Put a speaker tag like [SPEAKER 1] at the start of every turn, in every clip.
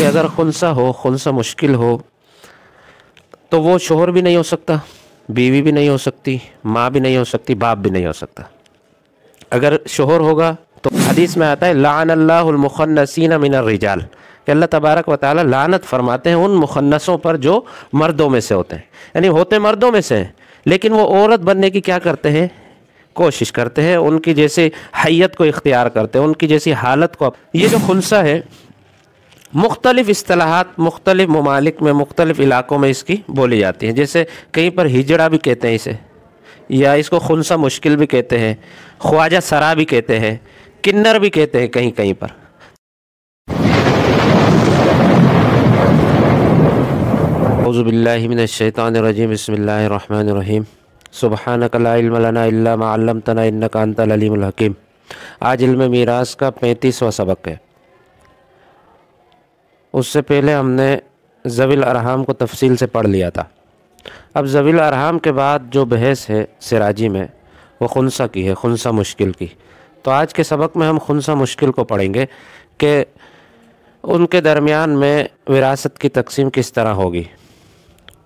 [SPEAKER 1] اگر خنثی ہو، خنثی مشکل ہو، تو وہ شوہر بھی نہیں ہو سکتا، بیوی بھی نہیں ہو سکتی، ماں بھی نہیں ہو سکتی، باپ بھی نہیں ہو سکتا۔ اگر شوہر ہوگا تو حدیث میں آتا ہے لعن اللہ المخنثین من الرجال، کہ اللہ تبارک و تعالی لعنت فرماتے ہیں ان مخنثوں پر جو مردوں میں سے ہوتے ہیں، یعنی ہوتے مردوں میں سے ہیں لیکن وہ عورت بننے کی کیا کرتے ہیں؟ کوشش کرتے ہیں، ان کی جیسے حیت کو اختیار کرتے ہیں، ان کی جیسی حالت کو۔ یہ جو خنثی ہے مختلف اصطلاحات مختلف ممالک میں مختلف علاقوں میں اس کی بولی جاتی ہیں، جیسے کہیں پر ہجڑا بھی کہتے ہیں اسے، یا اس کو خنثی مشکل بھی کہتے ہیں، خواجہ سرا بھی کہتے ہیں، کنر بھی کہتے ہیں کہیں کہیں پر۔ اعوذ باللہ من الشیطان الرجیم، بسم اللہ الرحمن الرحیم، سبحانک لا علم لنا الا ما علمتنا انک انت العلیم الحکیم۔ آج علم میراث کا 35واں سبق ہے۔ اس سے پہلے ہم نے ذوی الارحام کو تفصیل سے پڑھ لیا تھا۔ اب ذوی الارحام کے بعد جو بحث ہے سراجی میں وہ خنثی کی ہے، خنثی مشکل کی۔ تو آج کے سبق میں ہم خنثی مشکل کو پڑھیں گے کہ ان کے درمیان میں وراثت کی تقسیم کس طرح ہوگی۔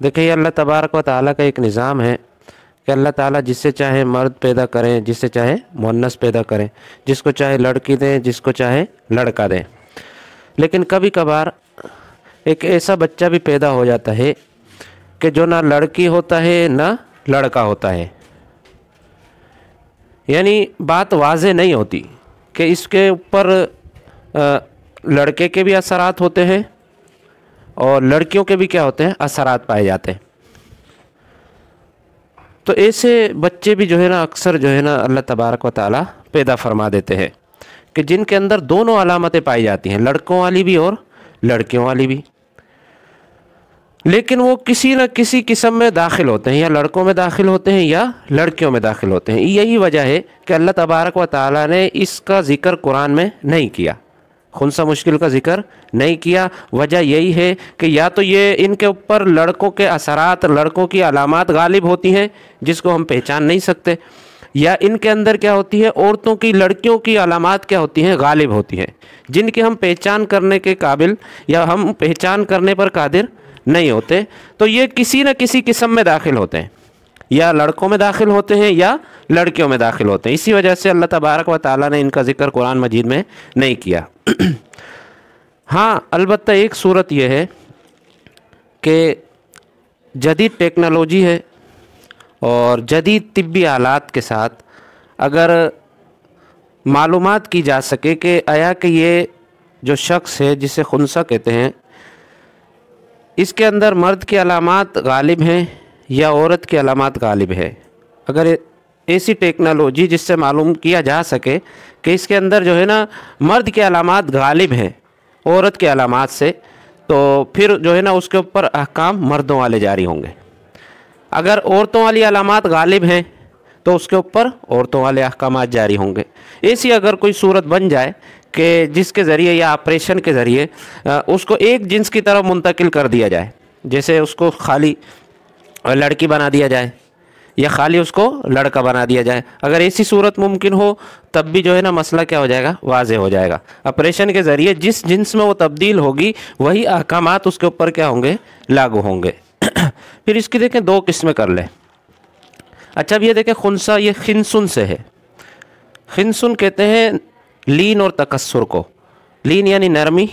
[SPEAKER 1] دیکھیں، یہ اللہ تبارک و تعالیٰ کا ایک نظام ہے کہ اللہ تعالیٰ جس سے چاہے مرد پیدا کریں، جس سے چاہے مؤنث پیدا کریں، جس کو چاہے لڑکی دیں، جس کو چاہے لڑکا دیں۔ لیکن کبھی کبھار ایک ایسا بچہ بھی پیدا ہو جاتا ہے کہ جو نہ لڑکی ہوتا ہے نہ لڑکا ہوتا ہے، یعنی بات واضح نہیں ہوتی کہ اس کے اوپر لڑکے کے بھی اثرات ہوتے ہیں اور لڑکیوں کے بھی کیا ہوتے ہیں؟ اثرات پائے جاتے ہیں۔ تو ایسے بچے بھی جو ہے نا اکثر جو ہے نا اللہ تبارک و تعالیٰ پیدا فرما دیتے ہیں کہ جن کے اندر دونوں علامتیں پائی جاتی ہیں، لڑکوں والی بھی اور لڑکیوں والی بھی، لیکن وہ کسی نہ کسی قسم میں داخل ہوتے ہیں، یا لڑکوں میں داخل ہوتے ہیں یا لڑکیوں میں داخل ہوتے ہیں۔ یہی وجہ ہے کہ اللہ تبارک و تعالیٰ نے اس کا ذکر قرآن میں نہیں کیا، خنثی مشکل کا ذکر نہیں کیا۔ وجہ یہی ہے کہ یا تو یہ ان کے اوپر لڑکوں کے اثرات، لڑکوں کی علامات غالب ہوتی ہیں جس کو ہم پہچان نہیں سکتے، یا ان کے اندر کیا ہوتی ہے؟ عورتوں کی، لڑکیوں کی علامات کیا ہوتی ہیں؟ غالب ہوتی ہیں، جن کی ہم پہچان کرنے کے قابل یا ہم پہچان کرنے پر قادر نہیں ہوتے۔ تو یہ کسی نہ کسی قسم میں داخل ہوتے ہیں، یا لڑکوں میں داخل ہوتے ہیں یا لڑکیوں میں داخل ہوتے ہیں۔ اسی وجہ سے اللہ تبارک و تعالیٰ نے ان کا ذکر قرآن مجید میں نہیں کیا۔ ہاں، البتہ ایک صورت یہ ہے کہ جدید ٹیکنالوجی ہے اور جدید طبی آلات کے ساتھ اگر معلومات کی جا سکے کہ آیا کہ یہ جو شخص ہے جسے خنثی کہتے ہیں، اس کے اندر مرد کی علامات غالب ہیں یا عورت کی علامات غالب ہے، اگر ایسی ٹیکنالوجی جس سے معلوم کیا جا سکے کہ اس کے اندر جو ہے نا مرد کی علامات غالب ہیں عورت کے علامات سے، تو پھر جو ہے نا اس کے اوپر احکام مردوں والے جاری ہوں گے۔ اگر عورتوں والی علامات غالب ہیں تو اس کے اوپر عورتوں والے احکامات جاری ہوں گے۔ ایسی اگر کوئی صورت بن جائے کہ جس کے ذریعے یا آپریشن کے ذریعے اس کو ایک جنس کی طرف منتقل کر دیا جائے، جیسے اس کو خالی لڑکی بنا دیا جائے یا خالی اس کو لڑکا بنا دیا جائے، اگر ایسی صورت ممکن ہو تب بھی جو ہے نا مسئلہ کیا ہو جائے گا؟ واضح ہو جائے گا۔ آپریشن کے ذریعے جس جنس میں وہ تبدیل ہوگی وہی احکامات اس کے اوپر کیا ہوں گے؟ لاگو ہوں گے۔ پھر اس کی دیکھیں دو قسمیں کر لیں۔ اچھا، اب یہ دیکھیں خنثی، یہ خنسن سے ہے۔ خنسن کہتے ہیں لین اور تکسر کو۔ لین یعنی نرمی،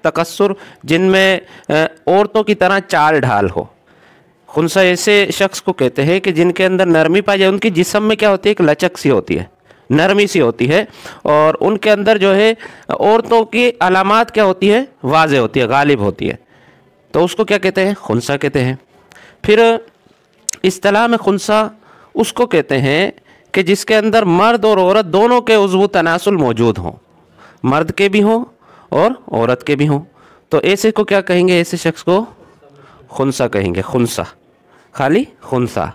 [SPEAKER 1] تکسر جن میں عورتوں کی طرح چال ڈھال ہو۔ خنثی ایسے شخص کو کہتے ہیں کہ جن کے اندر نرمی پائی جائے، ان کی جسم میں کیا ہوتی ہے؟ ایک لچک سی ہوتی ہے، نرمی سی ہوتی ہے، اور ان کے اندر جو ہے عورتوں کی علامات کیا ہوتی ہے؟ واضح ہوتی ہے، غالب ہوتی ہے، تو اس کو کیا کہتے ہیں؟ خنثی کہتے ہیں۔ پھر اصطلاح میں خنثی اس کو کہتے ہیں کہ جس کے اندر مرد اور عورت دونوں کے عضو تناسل موجود ہوں، مرد کے بھی ہوں اور عورت کے بھی ہوں، تو ایسے کو کیا کہیں گے؟ ایسے شخص کو خنثی کہیں گے، خنثی، خالی خنثی۔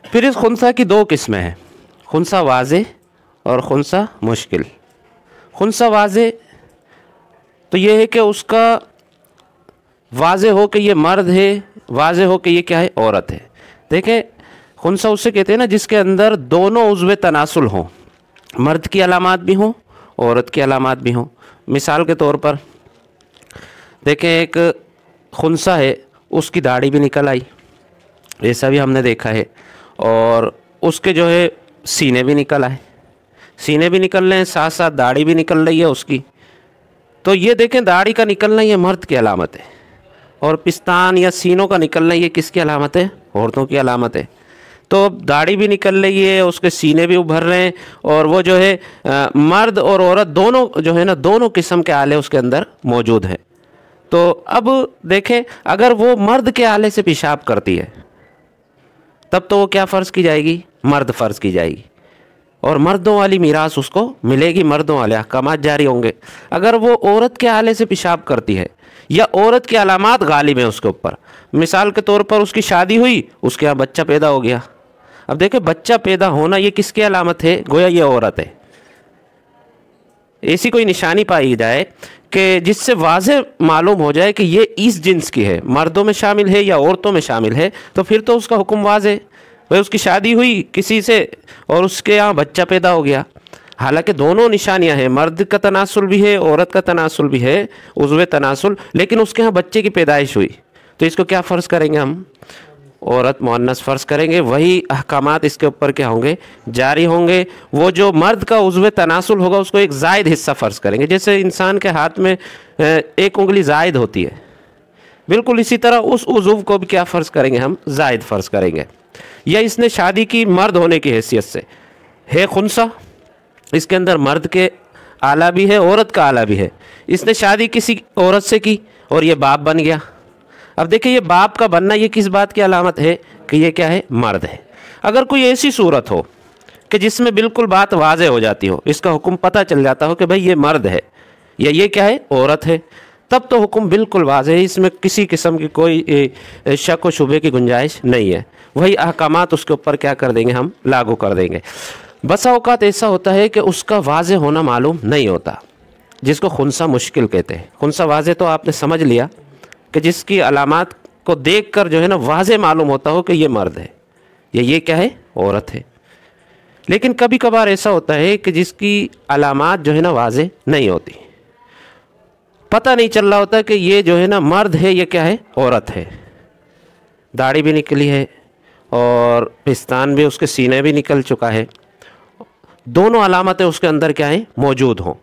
[SPEAKER 1] پھر اس خنثی کی دو قسمیں ہیں، خنثی واضح اور خنثی مشکل۔ خنثی واضح تو یہ ہے کہ اس کا واضح ہو کہ یہ مرد ہے، واضح ہو کہ یہ کیا ہے؟ عورت ہے۔ دیکھیں، خنثی اسے کہتے ہیں نا جس کے اندر دونوں عضو تناسل ہوں، مرد کی علامات بھی ہوں، عورت کی علامات بھی ہوں۔ مثال کے طور پر देखें एक खुंसा है, उसकी दाढ़ी भी निकल आई, ऐसा भी हमने देखा है, और उसके जो है सीने भी निकल आए, सीने भी निकल रहे हैं, साथ साथ दाढ़ी भी निकल रही है उसकी। तो ये देखें दाढ़ी का निकलना ये मर्द की अलामत है, और पिस्तान या सीनों का निकलना ये किसकी अलामत है? औरतों की अलामत है। तो दाढ़ी भी निकल रही है, उसके सीने भी उभर रहे हैं, और वो जो है मर्द और औरत दोनों जो है ना, दोनों किस्म के आले उसके अंदर मौजूद हैं। तो अब देखें अगर वो मर्द के आले से पेशाब करती है तब तो वो क्या फ़र्ज़ की जाएगी? मर्द फ़र्ज़ की जाएगी, और मर्दों वाली मीरास उसको मिलेगी, मर्दों वाले अहकामात जारी होंगे। अगर वो औरत के आले से पेशाब करती है या औरत की अलामात गालिब हैं उसके ऊपर, मिसाल के तौर पर उसकी शादी हुई, उसके यहाँ बच्चा पैदा हो गया। अब देखें बच्चा पैदा होना ये किसकी अलामत है? गोया ये औरत है। ऐसी कोई निशानी पाई जाए कि जिससे वाज़े मालूम हो जाए कि ये इस जिन्स की है, मर्दों में शामिल है या औरतों में शामिल है, तो फिर तो उसका हुक्म वाज़े। भाई उसकी शादी हुई किसी से और उसके यहाँ बच्चा पैदा हो गया, हालांकि दोनों निशानियां हैं, मर्द का तनासुल भी है, औरत का तनासुल भी है, उज़्वे तनासुल, लेकिन उसके यहाँ बच्चे की पैदाइश हुई, तो इसको क्या फ़र्ज़ करेंगे हम? औरत मुअन्नस फ़र्ज़ करेंगे। वही अहकामात इसके ऊपर क्या होंगे? जारी होंगे। वो जो मर्द का उज़्वे तनासुल होगा उसको एक ज़ायद हिस्सा फ़र्ज़ करेंगे, जैसे इंसान के हाथ में एक उंगली ज़ायद होती है, बिल्कुल इसी तरह उस उज़्व को भी क्या फ़र्ज़ करेंगे हम? ज़ायद फ़र्ज़ करेंगे। या इसने शादी की मर्द होने की हैसियत से, है खुंसा, इसके अंदर मर्द के आला भी है, औरत का आला भी है, इसने शादी किसी औरत से की और ये बाप बन गया। अब देखिए ये बाप का बनना ये किस बात की अलामत है? कि ये क्या है? मर्द है। अगर कोई ऐसी सूरत हो कि जिसमें बिल्कुल बात वाज़े हो जाती हो, इसका हुक्म पता चल जाता हो कि भाई ये मर्द है या ये क्या है? औरत है, तब तो हुक्म बिल्कुल वाज़े है, इसमें किसी किस्म की कोई शक व शुबे की गुंजाइश नहीं है। वही अहकामात उसके ऊपर क्या कर देंगे? हम लागू कर देंगे। बसा औक़ात ऐसा होता है कि उसका वाज़े होना मालूम नहीं होता, जिसको खुंसा मुश्किल कहते हैं। खुंसा वाज़े तो आपने समझ लिया कि जिसकी अलामात को देखकर जो है ना वाज़े मालूम होता हो कि ये मर्द है या ये क्या है? औरत है। लेकिन कभी कभार ऐसा होता है कि जिसकी अलामात जो है ना वाज़े नहीं होती, पता नहीं चल रहा होता कि ये जो है ना मर्द है, ये क्या है? औरत है। दाढ़ी भी निकली है और पिस्तान भी, उसके सीने भी निकल चुका है, दोनों अलामतें उसके अंदर क्या है? मौजूद हों।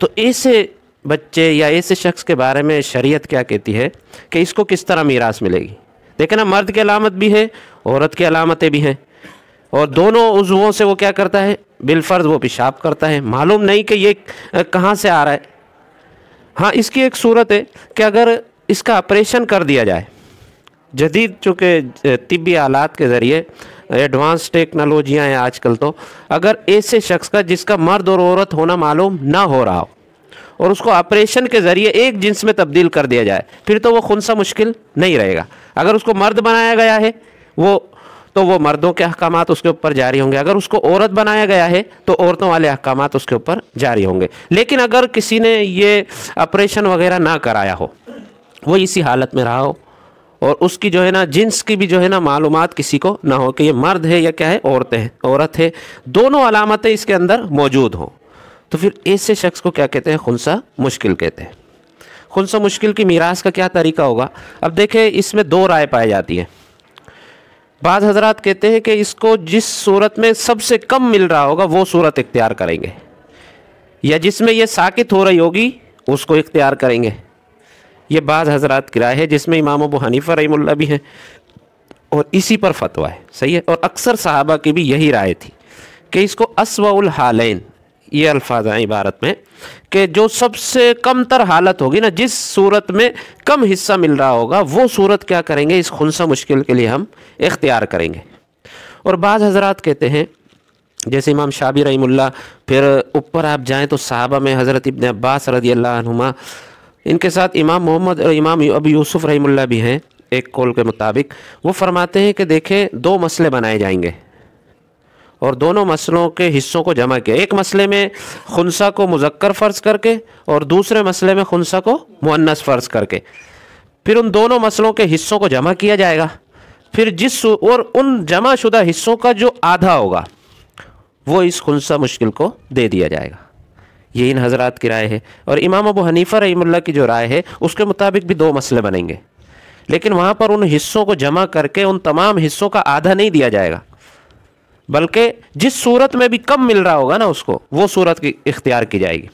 [SPEAKER 1] तो ऐसे बच्चे या ऐसे शख्स के बारे में शरीयत क्या कहती है कि इसको किस तरह मीरास मिलेगी? देखें ना, मर्द की अलामत भी है, औरत की अलामतें भी हैं, और दोनों उज़्वों से वो क्या करता है? बिलफ़र्ज़ वो पेशाब करता है। मालूम नहीं कि ये कहाँ से आ रहा है। हाँ, इसकी एक सूरत है कि अगर इसका ऑपरेशन कर दिया जाए, जदीद चूँकि तिब्बी आलात के ज़रिए एडवांस टेक्नोलॉजियाँ हैं आजकल, तो अगर ऐसे शख्स का जिसका मर्द और औरत होना मालूम ना हो रहा हो और उसको ऑपरेशन के ज़रिए एक जिन्स में तब्दील कर दिया जाए, फिर तो वो खुंसा मुश्किल नहीं रहेगा। अगर उसको मर्द बनाया गया है तो वो मर्दों के अहकामात उसके ऊपर जारी होंगे, अगर उसको औरत बनाया गया है तो औरतों वाले अहकामात उसके ऊपर जारी होंगे। लेकिन अगर किसी ने ये ऑपरेशन वगैरह ना कराया हो, वो इसी हालत में रहा हो और उसकी जो है ना जिन्स की भी जो है ना मालूमात किसी को ना हो कि ये मर्द है या क्या है? औरत है, दोनों अलामतें इसके अंदर मौजूद हों, तो फिर ऐसे शख्स को क्या कहते हैं? खुंसा मुश्किल कहते हैं। खुंसा मुश्किल की मीरास का क्या तरीका होगा? अब देखें, इसमें दो राय पाई जाती है। बाज़ हज़रात कहते हैं कि इसको जिस सूरत में सबसे कम मिल रहा होगा वो सूरत इख्तियार करेंगे, या जिसमें ये साकित हो रही होगी उसको इख्तियार करेंगे। ये बाज़ हज़रात की राय है, जिसमें इमाम अबू हनीफा रहमुल्लाह भी हैं और इसी पर फतवा है। सही है, और अक्सर सहाबा की भी यही राय थी कि इसको अस्वउल हालैन, ये अल्फाज हैं इबारत में, कि जो सबसे कम तर हालत होगी ना, जिस सूरत में कम हिस्सा मिल रहा होगा वो सूरत क्या करेंगे? इस खुंसा मुश्किल के लिए हम इख्तियार करेंगे। और बाज़ हज़रात कहते हैं, जैसे इमाम शाबी रहमुल्लाह, फिर ऊपर आप जाएँ तो सहाबा में हज़रत इब्न अब्बास रज़ियल्लाहु अन्हुमा, इनके साथ इमाम मोहम्मद और इमाम अबू यूसुफ़ रहमुल्लाह भी हैं एक कौल के मुताबिक। वो फरमाते हैं कि देखें, दो मसले बनाए जाएंगे और दोनों मसलों के हिस्सों को जमा किया। एक मसले में खुंसा को मुज़क्कर फ़र्ज़ करके और दूसरे मसले में खुंसा को मुअन्नस फ़र्ज़ करके, फिर उन दोनों मसलों के हिस्सों को जमा किया जाएगा। फिर और उन जमा शुदा हिस्सों का जो आधा होगा वो इस खुंसा मुश्किल को दे दिया जाएगा। یہ ان حضرات کی رائے ہے، اور امام ابو حنیفہ رحمہ اللہ کی جو رائے ہے اس کے مطابق بھی 2 مسئلے بنیں گے، لیکن وہاں پر ان حصوں کو جمع کر کے ان تمام حصوں کا آدھا نہیں دیا جائے گا، بلکہ جس صورت میں بھی کم مل رہا ہوگا نا اس کو وہ صورت کی اختیار کی جائے گی۔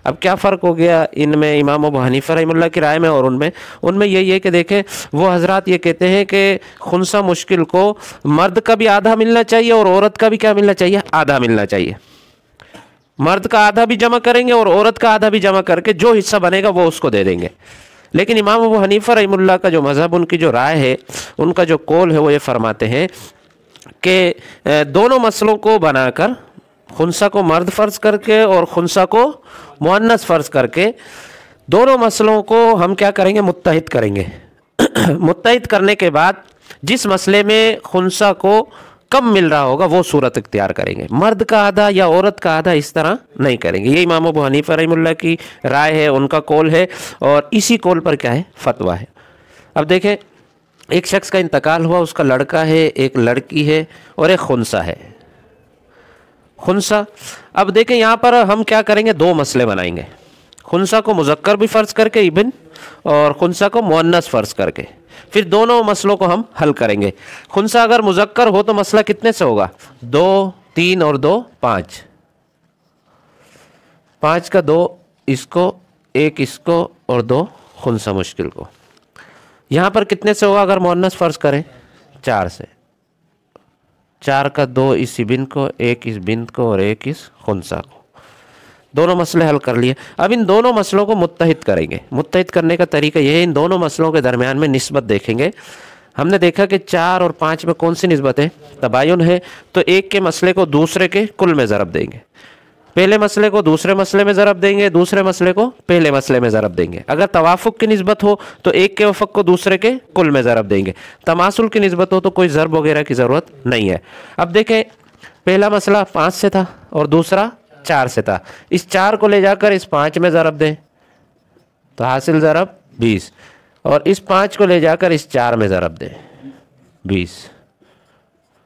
[SPEAKER 1] اب کیا فرق ہو گیا ان میں امام ابو حنیفہ رحمہ اللہ کی رائے میں اور ان میں یہی ہے کہ دیکھیں وہ حضرات یہ کہتے ہیں کہ خنثی مشکل کو مرد کا بھی آدھا ملنا چاہیے اور عورت کا بھی کیا ملنا چاہیے، آدھا ملنا چاہیے، مرد کا آدھا بھی جمع کریں گے اور عورت کا آدھا بھی جمع کر کے جو حصہ بنے گا وہ اس کو دے دیں گے۔ لیکن امام ابو حنیفہ رحمہ اللہ کا جو مذہب، ان کی جو رائے ہے، ان کا جو قول ہے، وہ یہ فرماتے ہیں کہ دونوں مسئلوں کو بنا کر، خنثی کو مرد فرض کر کے اور خنثی کو مؤنث فرض کر کے، دونوں مسئلوں کو ہم کیا کریں گے، متحد کریں گے۔ متحد کرنے کے بعد جس مسئلے میں خنثی کو کم مل رہا ہوگا وہ صورت اختیار کریں گے، مرد کا آدھا یا عورت کا آدھا اس طرح نہیں کریں گے۔ یہ امام ابو حنیفہ رحمہ اللہ کی رائے ہے، ان کا قول ہے، اور اسی قول پر کیا ہے، فتویٰ ہے۔ اب دیکھیں ایک شخص کا انتقال ہوا، اس کا لڑکا ہے، ایک لڑکی ہے اور ایک خنثی ہے۔ خنثی، اب دیکھیں یہاں پر ہم کیا کریں گے، 2 مسئلے بنائیں گے، خنثی کو مذکر بھی فرض کر کے ابن، اور خنثی کو مؤنث فرض کر کے، پھر دونوں مسئلوں کو ہم حل کریں گے۔ خنثی اگر مذکر ہو تو مسئلہ کتنے سے ہوگا، 2 3 اور 2 5، 5 کا 2 اس کو، 1 اس کو اور 2 خنثی مشکل کو۔ یہاں پر کتنے سے ہوگا اگر مؤنث فرض کریں، 4 سے، 4 کا 2 اس ابن کو، 1 اس بنت کو اور 1 اس خنثی کو۔ دونوں مسئلے حل کر لیے۔ اب ان دونوں مسئلوں کو متحد کریں گے۔ متحد کرنے کا طریقہ یہ ہے، ان دونوں مسئلوں کے درمیان میں نسبت دیکھیں گے۔ ہم نے دیکھا کہ 4 اور 5 میں کون سی نسبت ہے، تباین ہے، تو ایک کے مسئلے کو دوسرے کے کل میں ضرب دیں گے، پہلے مسئلے کو دوسرے مسئلے میں ضرب دیں گے، دوسرے مسئلے کو پہلے مسئلے میں ضرب دیں گے۔ اگر توافق کی نسبت ہو تو ایک کے وفق کو دوسرے کے کل میں ضرب دیں گے، تماثل کی نسبت ہو تو کوئی ضرب وغیرہ کی ضرورت نہیں ہے۔ اب دیکھیں پہلا مسئلہ 5 سے تھا اور دوسرا 4 سے تھا، اس 4 کو لے جا کر اس 5 میں ضرب دیں تو حاصل ضرب 20، اور اس 5 کو لے جا کر اس 4 میں ضرب دیں 20۔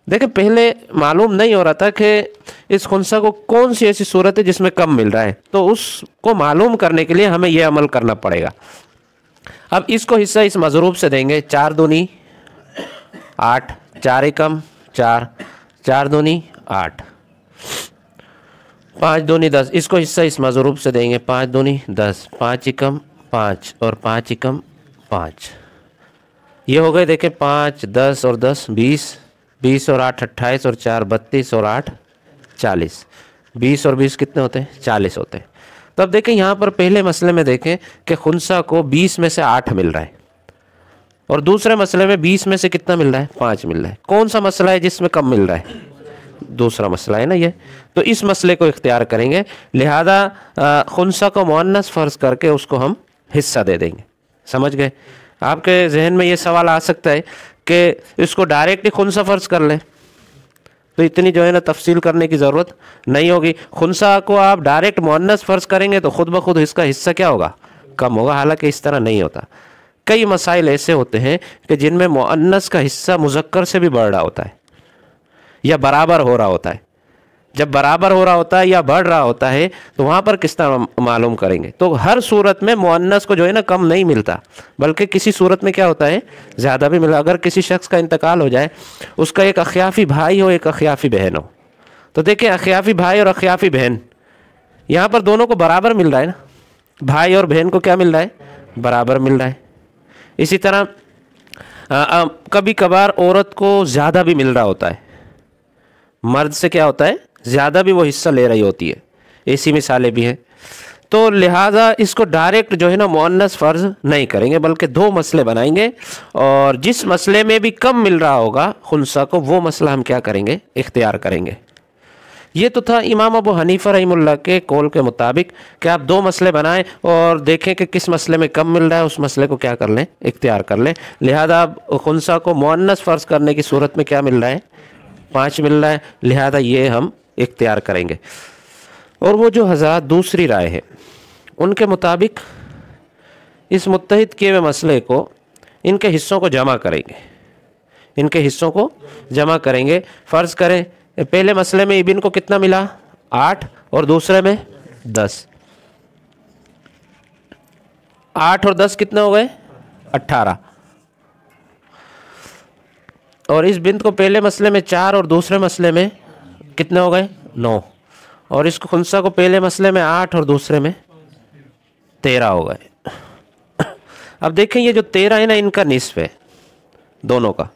[SPEAKER 1] دیکھیں پہلے معلوم نہیں ہو رہا تھا کہ اس خنثی کو کون سی ایسی صورت ہے جس میں کم مل رہا ہے، تو اس کو معلوم کرنے کے لیے ہمیں یہ عمل کرنا پڑے گا۔ اب اس کو حصہ اس مضروب سے دیں گے، 4 دونی 8، 4 ایکم 4، 4 دونی 8، 5 دونی 10، اس کو حصہ اس مضروب سے دیں گے، 5 دونی 10، 5 ایکم 5 اور 5 ایکم 5۔ یہ ہو گئے دیکھیں 5 10 اور 10 20، 20 اور 8 28 اور 4 32 اور 8 40، 20 اور 20 کتنے ہوتے ہیں، 40 ہوتے ہیں۔ تو اب دیکھیں یہاں پر پہلے مسئلے میں دیکھیں کہ خنثی کو 20 میں سے 8 مل رہا ہے، اور دوسرے مسئلے میں 20 میں سے کتنا مل رہا ہے، 5 مل رہا ہے۔ کون سا مسئلہ ہے جس میں کم مل رہا ہے، دوسرا مسئلہ ہے نا یہ، تو اس مسئلے کو اختیار کریں گے، لہذا خنثی کو مؤنث فرض کر کے اس کو ہم حصہ دے دیں گے۔ سمجھ گئے؟ آپ کے ذہن میں یہ سوال آ سکتا ہے کہ اس کو ڈائریکٹ ہی خنثی فرض کر لیں تو اتنی جو ہے نا تفصیل کرنے کی ضرورت نہیں ہوگی، خنثی کو آپ ڈائریکٹ مؤنث فرض کریں گے تو خود بخود اس کا حصہ کیا ہوگا، کم ہوگا، حالانکہ اس طرح نہیں ہوتا۔ کئی مسائل ایسے ہوتے ہیں کہ جن میں مؤنث کا حصہ مذکر سے بھی بڑھ رہا ہوتا ہے یا برابر ہو رہا ہوتا ہے۔ جب برابر ہو رہا ہوتا ہے یا بڑھ رہا ہوتا ہے تو وہاں پر کس طرح معلوم کریں گے، تو ہر صورت میں مؤنث کو جو ہے نا کم نہیں ملتا، بلکہ کسی صورت میں کیا ہوتا ہے، زیادہ بھی ملا۔ اگر کسی شخص کا انتقال ہو جائے، اس کا ایک اخیافی بھائی ہو، ایک اخیافی بہن ہو، تو دیکھیں اخیافی بھائی اور اخیافی بہن یہاں پر دونوں کو برابر مل رہا ہے نا، بھائی اور بہن کو کیا مل رہا ہے، برابر مل رہا ہے۔ اسی طرح کبھی کبھار عورت کو زیادہ بھی مل رہا ہوتا ہے، مرد سے کیا ہوتا ہے، زیادہ بھی وہ حصہ لے رہی ہوتی ہے، ایسی مثالیں بھی ہیں۔ تو لہٰذا اس کو ڈائریکٹ جو ہے نا مؤنث فرض نہیں کریں گے، بلکہ 2 مسئلے بنائیں گے، اور جس مسئلے میں بھی کم مل رہا ہوگا خنثی کو وہ مسئلہ ہم کیا کریں گے، اختیار کریں گے۔ یہ تو تھا امام ابو حنیفہ رحمہ اللہ کے قول کے مطابق کہ آپ 2 مسئلے بنائیں اور دیکھیں کہ کس مسئلے میں کم مل رہا ہے، اس مسئلے کو کیا کر لیں، اختیار کر لیں۔ لہذا اب خنثی کو مؤنث فرض کرنے کی صورت میں کیا مل رہا ہے، 5 مل رہا ہے، لہذا یہ ہم اختیار کریں گے۔ اور وہ جو حضرات دوسری رائے ہے ان کے مطابق اس متحد کیے ہوئے مسئلے کو ان کے حصوں کو جمع کریں گے، ان کے حصوں کو جمع کریں گے۔ فرض کریں پہلے مسئلے میں ابن کو کتنا ملا، 8، اور دوسرے میں 10, 8 और 10 कितने हो गए? 18। और इस बिंद को पहले मसले में 4 और दूसरे मसले में कितने हो गए? 9। और इसको खुंसा को पहले मसले में 8 और दूसरे में 13 हो गए। अब देखें ये जो 13 है ना, इनका निस्फ है, दोनों का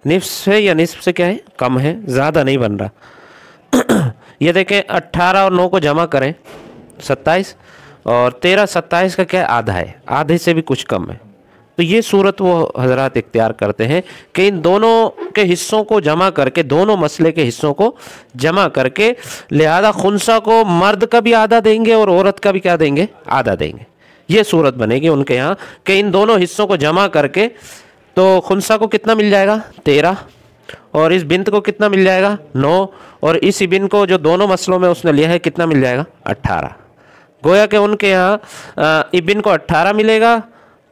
[SPEAKER 1] निस्फ है, या निस्फ से क्या है? कम है, ज़्यादा नहीं बन रहा। ये देखें 18 और 9 को जमा करें 27, और 13 27 का क्या है? आधा है, आधे से भी कुछ कम है। तो ये सूरत वो हजरात इख्तियार करते हैं कि इन दोनों के हिस्सों को जमा करके, दोनों मसले के हिस्सों को जमा करके, लिहाजा खुंसा को मर्द का भी आधा देंगे और औरत का भी क्या देंगे? आधा देंगे। ये सूरत बनेगी उनके यहाँ कि इन दोनों हिस्सों को जमा करके तो खुंसा को कितना मिल जाएगा? 13, और इस बिंत को कितना मिल जाएगा? 9, और इस बिन को जो दोनों मसलों में उसने लिया है कितना मिल जाएगा? 18। गोया कि उनके यहाँ इबिन को 18 मिलेगा,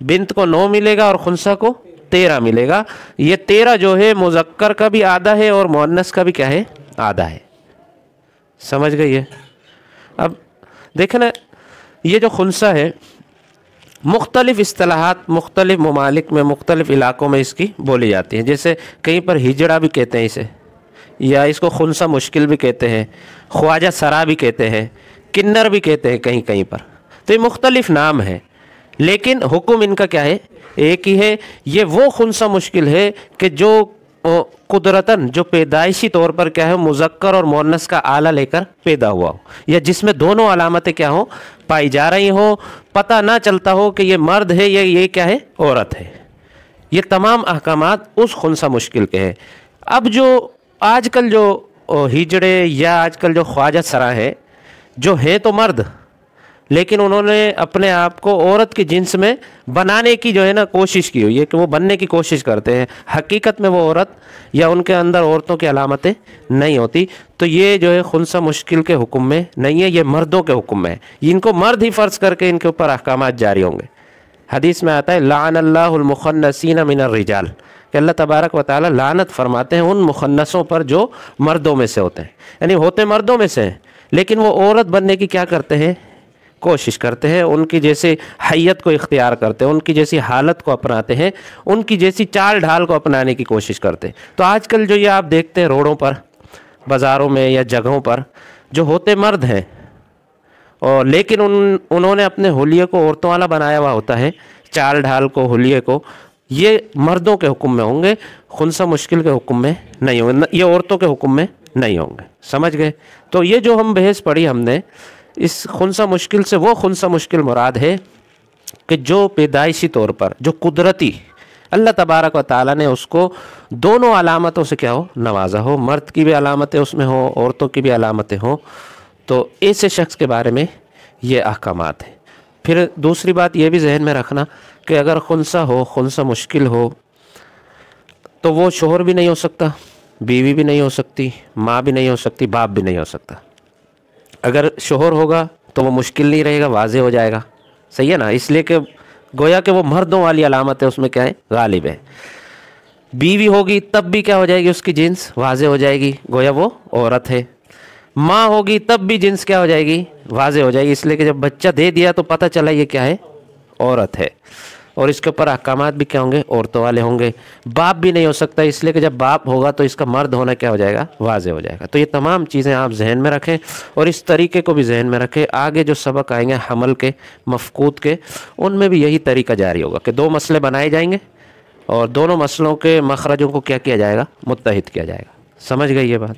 [SPEAKER 1] बिंत को 9 मिलेगा और खुंसा को 13 मिलेगा। ये 13 जो है मुज़क्कर का भी आधा है और मुअन्नस का भी क्या है? आधा है। समझ गई है? अब देखें ना, ये जो खुंसा है मुख्तलिफ इस्तिलाहात मुख्तलिफ ममालिक में, मुख्तलिफ इलाक़ों में इसकी बोली जाती है। जैसे कहीं पर हिजड़ा भी कहते हैं इसे, या इसको खुंसा मुश्किल भी कहते हैं, ख्वाजा सरा भी कहते हैं, किन्नर भी कहते हैं कहीं कहीं पर। तो ये मुख्तलिफ नाम है, लेकिन हुक्म इनका क्या है? एक ही है। ये वो खुंसा मुश्किल है कि जो कुदरतन, जो पैदाइशी तौर पर क्या है, मुज़क्कर और मुअन्नस का आला लेकर पैदा हुआ हो, या जिसमें दोनों अलामतें क्या हो? पाई जा रही हो, पता ना चलता हो कि ये मर्द है या ये क्या है? औरत है। ये तमाम अहकामात उस खुंसा मुश्किल के हैं। अब जो आजकल जो हिजड़े या आजकल जो ख्वाजा सरा है, जो है तो मर्द, लेकिन उन्होंने अपने आप को औरत की जिन्स में बनाने की जो है ना कोशिश की हुई है, कि वो बनने की कोशिश करते हैं। हकीकत में वो औरत या उनके अंदर औरतों की अलामतें नहीं होती। तो ये जो है खुंसा मुश्किल के हुक्म में नहीं है, ये मर्दों के हुक्म में है। इनको मर्द ही फ़र्ज़ करके इनके ऊपर अहकामात जारी होंगे। हदीस में आता है लाअनल्लाहुल मुखन्नसीन मिनर रिजाल, कि अल्लाह तबारक व तआला लानत फरमाते हैं उन मुखन्नसों पर जो मर्दों में से होते हैं। यानी होते मर्दों में से हैं, लेकिन वो औरत बनने की क्या करते हैं? कोशिश करते हैं, उनकी जैसे हैयत को इख्तियार करते हैं, उनकी जैसी हालत को अपनाते हैं, उनकी जैसी चाल ढाल को अपनाने की कोशिश करते हैं। तो आजकल जो ये आप देखते हैं रोडों पर, बाज़ारों में या जगहों पर, जो होते मर्द हैं, और लेकिन उन्होंने अपने हुलिये को औरतों वाला बनाया हुआ होता है, चाल ढाल को, हुलिये को, ये मर्दों के हुक्म में होंगे, खुंसा मुश्किल के हुक्म में नहीं होंगे, ये औरतों के हुक्म में नहीं होंगे। समझ गए? तो ये जो हम बहस पढ़ी हमने, इस खुंसा मुश्किल से वो खुंसा मुश्किल मुराद है कि जो पैदाइशी तौर पर, जो कुदरती अल्लाह तबारक व तआला ने उसको दोनों अलामतों से क्या हो? नवाजा हो। मर्द की भी अलामतें उसमें हो, औरतों की भी अलामतें हो। तो ऐसे शख्स के बारे में ये अहकामात हैं। फिर दूसरी बात ये भी जहन में रखना कि अगर खुंसा हो, खुंसा मुश्किल हो, तो वो शोहर भी नहीं हो सकता, बीवी भी नहीं हो सकती, माँ भी नहीं हो सकती, बाप भी नहीं हो सकता। अगर शोहर होगा तो वो मुश्किल नहीं रहेगा, वाज़े हो जाएगा। सही है ना? इसलिए कि गोया कि वो मर्दों वाली अलामत है, उसमें क्या है? गालिब है। बीवी होगी तब भी क्या हो जाएगी? उसकी जिन्स वाज़े हो जाएगी, गोया वो औरत है। माँ होगी तब भी जिन्स क्या हो जाएगी? वाज़े हो जाएगी। इसलिए कि जब बच्चा दे दिया तो पता चला ये क्या है? औरत है। और इसके ऊपर अहकामात भी क्या होंगे? औरतों वाले होंगे। बाप भी नहीं हो सकता, इसलिए कि जब बाप होगा तो इसका मर्द होना क्या हो जाएगा? वाज़े हो जाएगा। तो ये तमाम चीज़ें आप जहन में रखें और इस तरीके को भी जहन में रखें। आगे जो सबक आएंगे हमल के, मफ़कूद के, उनमें भी यही तरीका जारी होगा कि 2 मसले बनाए जाएंगे और दोनों मसलों के मखरजों को क्या किया जाएगा? मुत्तहिद किया जाएगा। समझ गई ये बात?